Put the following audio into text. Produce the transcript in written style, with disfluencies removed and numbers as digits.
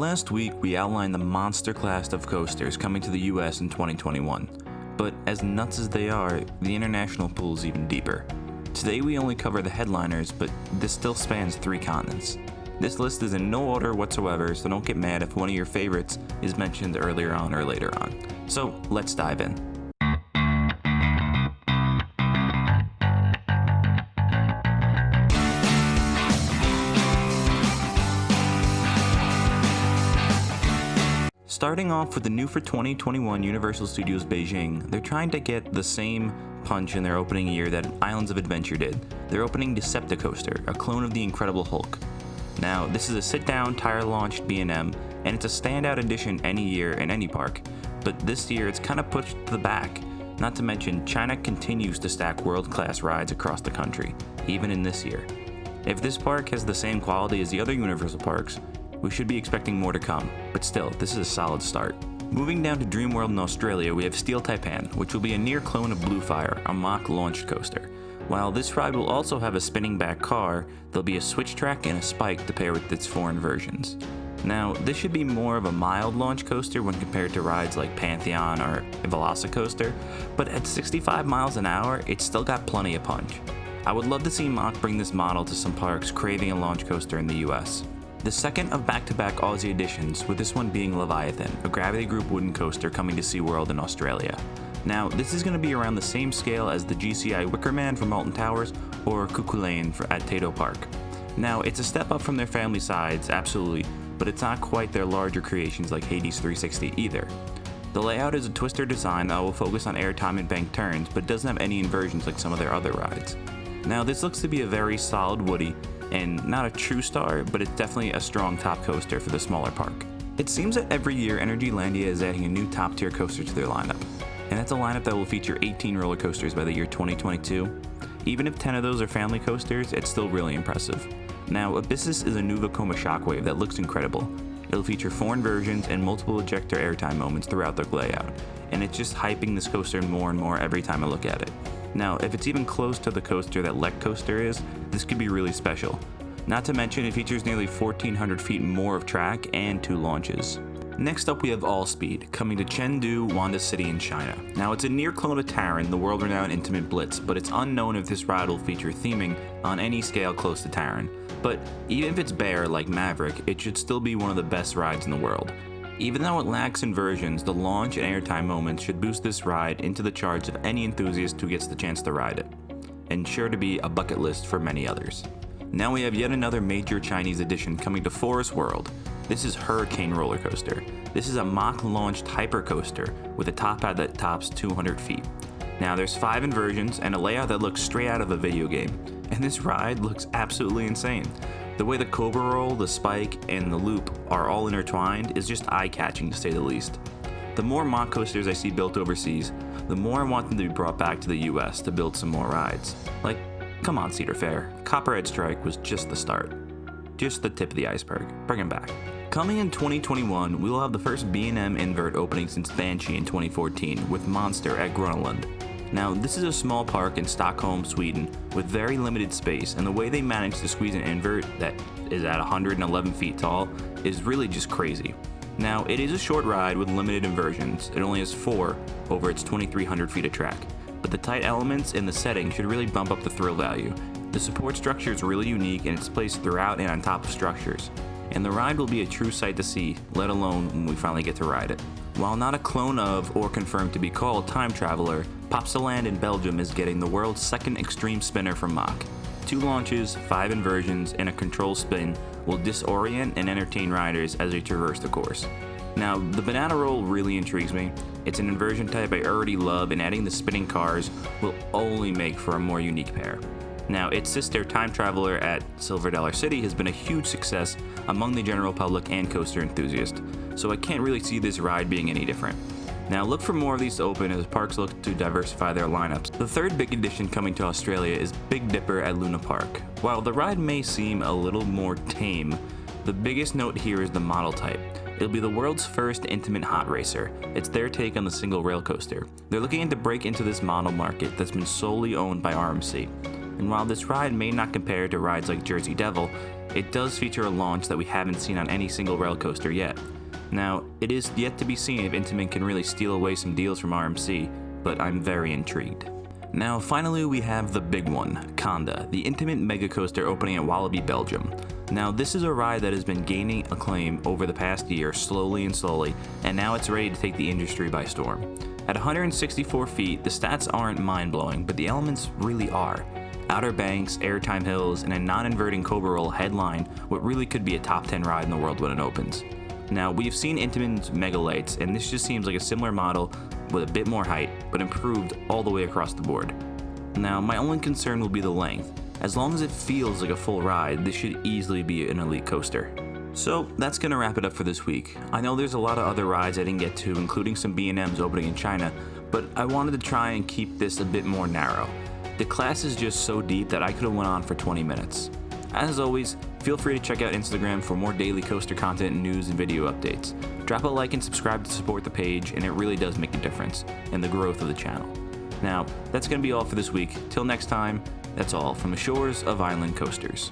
Last week, we outlined the monster class of coasters coming to the US in 2021, but as nuts as they are, the international pool is even deeper. Today we only cover the headliners, but this still spans 3 continents. This list is in no order whatsoever, so don't get mad if one of your favorites is mentioned earlier on or later on. So let's dive in. Starting off with the new for 2021 Universal Studios Beijing, they're trying to get the same punch in their opening year that Islands of Adventure did. They're opening Decepticoaster, a clone of the Incredible Hulk. Now, this is a sit-down, tire-launched B&M, and it's a standout addition any year in any park, but this year it's kind of pushed to the back. Not to mention, China continues to stack world-class rides across the country, even in this year. If this park has the same quality as the other Universal parks, we should be expecting more to come, but still, this is a solid start. Moving down to Dreamworld in Australia, we have Steel Taipan, which will be a near clone of Blue Fire, a mock launched coaster. While this ride will also have a spinning back car, there'll be a switch track and a spike to pair with its foreign versions. Now, this should be more of a mild launch coaster when compared to rides like Pantheon or Velocicoaster, but at 65 miles an hour, it's still got plenty of punch. I would love to see Mach bring this model to some parks craving a launch coaster in the US. The second of back-to-back Aussie editions, with this one being Leviathan, a Gravity Group wooden coaster coming to SeaWorld in Australia. Now, this is going to be around the same scale as the GCI Wickerman from Alton Towers or Cuckoo at Tato Park. Now, it's a step up from their family sides, absolutely, but it's not quite their larger creations like Hades 360 either. The layout is a twister design that will focus on airtime and bank turns, but doesn't have any inversions like some of their other rides. Now, this looks to be a very solid woody, and not a true star, but it's definitely a strong top coaster for the smaller park. It seems that every year EnergyLandia is adding a new top tier coaster to their lineup, and that's a lineup that will feature 18 roller coasters by the year 2022. Even if 10 of those are family coasters, it's still really impressive. Now, Abyssus is a new Vekoma Shockwave that looks incredible. It'll feature foreign versions and multiple ejector airtime moments throughout the layout, and it's just hyping this coaster more and more every time I look at it. Now, if it's even close to the coaster that Lek Coaster is, this could be really special. Not to mention, it features nearly 1,400 feet more of track and 2 launches. Next up, we have Allspeed, coming to Chengdu, Wanda City in China. Now, it's a near clone of Taron, the world-renowned Intimate Blitz, but it's unknown if this ride will feature theming on any scale close to Taron. But even if it's bare like Maverick, it should still be one of the best rides in the world. Even though it lacks inversions, the launch and airtime moments should boost this ride into the charts of any enthusiast who gets the chance to ride it, and sure to be a bucket list for many others. Now we have yet another major Chinese addition coming to Forest World. This is Hurricane Roller Coaster. This is a mock-launched hypercoaster with a top hat that tops 200 feet. Now there's 5 inversions and a layout that looks straight out of a video game, and this ride looks absolutely insane. The way the Cobra Roll, the spike, and the loop are all intertwined is just eye-catching to say the least. The more mock coasters I see built overseas, the more I want them to be brought back to the US to build some more rides. Like, come on Cedar Fair, Copperhead Strike was just the start. Just the tip of the iceberg, bring them back. Coming in 2021, we will have the first B&M invert opening since Banshee in 2014 with Monster at Gronalund. Now, this is a small park in Stockholm, Sweden, with very limited space, and the way they managed to squeeze an invert that is at 111 feet tall is really just crazy. Now, it is a short ride with limited inversions. It only has 4 over its 2,300 feet of track, but the tight elements in the setting should really bump up the thrill value. The support structure is really unique, and it's placed throughout and on top of structures, and the ride will be a true sight to see, let alone when we finally get to ride it. While not a clone of, or confirmed to be called, Time Traveler, Plopsaland in Belgium is getting the world's second extreme spinner from Mach. 2 launches, 5 inversions, and a control spin will disorient and entertain riders as they traverse the course. Now, the banana roll really intrigues me. It's an inversion type I already love, and adding the spinning cars will only make for a more unique pair. Now, its sister Time Traveler at Silver Dollar City has been a huge success among the general public and coaster enthusiasts, so I can't really see this ride being any different. Now, look for more of these to open as parks look to diversify their lineups. The third big addition coming to Australia is Big Dipper at Luna Park. While the ride may seem a little more tame, the biggest note here is the model type. It'll be the world's first intimate hot racer. It's their take on the single rail coaster. They're looking to break into this model market that's been solely owned by RMC. And while this ride may not compare to rides like Jersey Devil, it does feature a launch that we haven't seen on any single rail coaster yet. Now, it is yet to be seen if Intamin can really steal away some deals from RMC, but I'm very intrigued. Now, finally, we have the big one, Kondaa, the Intamin mega coaster opening at Walibi Belgium. Now, this is a ride that has been gaining acclaim over the past year, slowly, and now it's ready to take the industry by storm. At 164 feet, the stats aren't mind-blowing, but the elements really are. Outer banks, airtime hills, and a non-inverting Cobra Roll headline what really could be a top 10 ride in the world when it opens. Now, we've seen Intamin's mega lights, and this just seems like a similar model with a bit more height, but improved all the way across the board. Now, my only concern will be the length. As long as it feels like a full ride, this should easily be an elite coaster. So, that's gonna wrap it up for this week. I know there's a lot of other rides I didn't get to, including some B&Ms opening in China, but I wanted to try and keep this a bit more narrow. The class is just so deep that I could have went on for 20 minutes. As always, feel free to check out Instagram for more daily coaster content, news, and video updates. Drop a like and subscribe to support the page, and it really does make a difference in the growth of the channel. Now, that's going to be all for this week. Till next time, that's all from the shores of Island Coasters.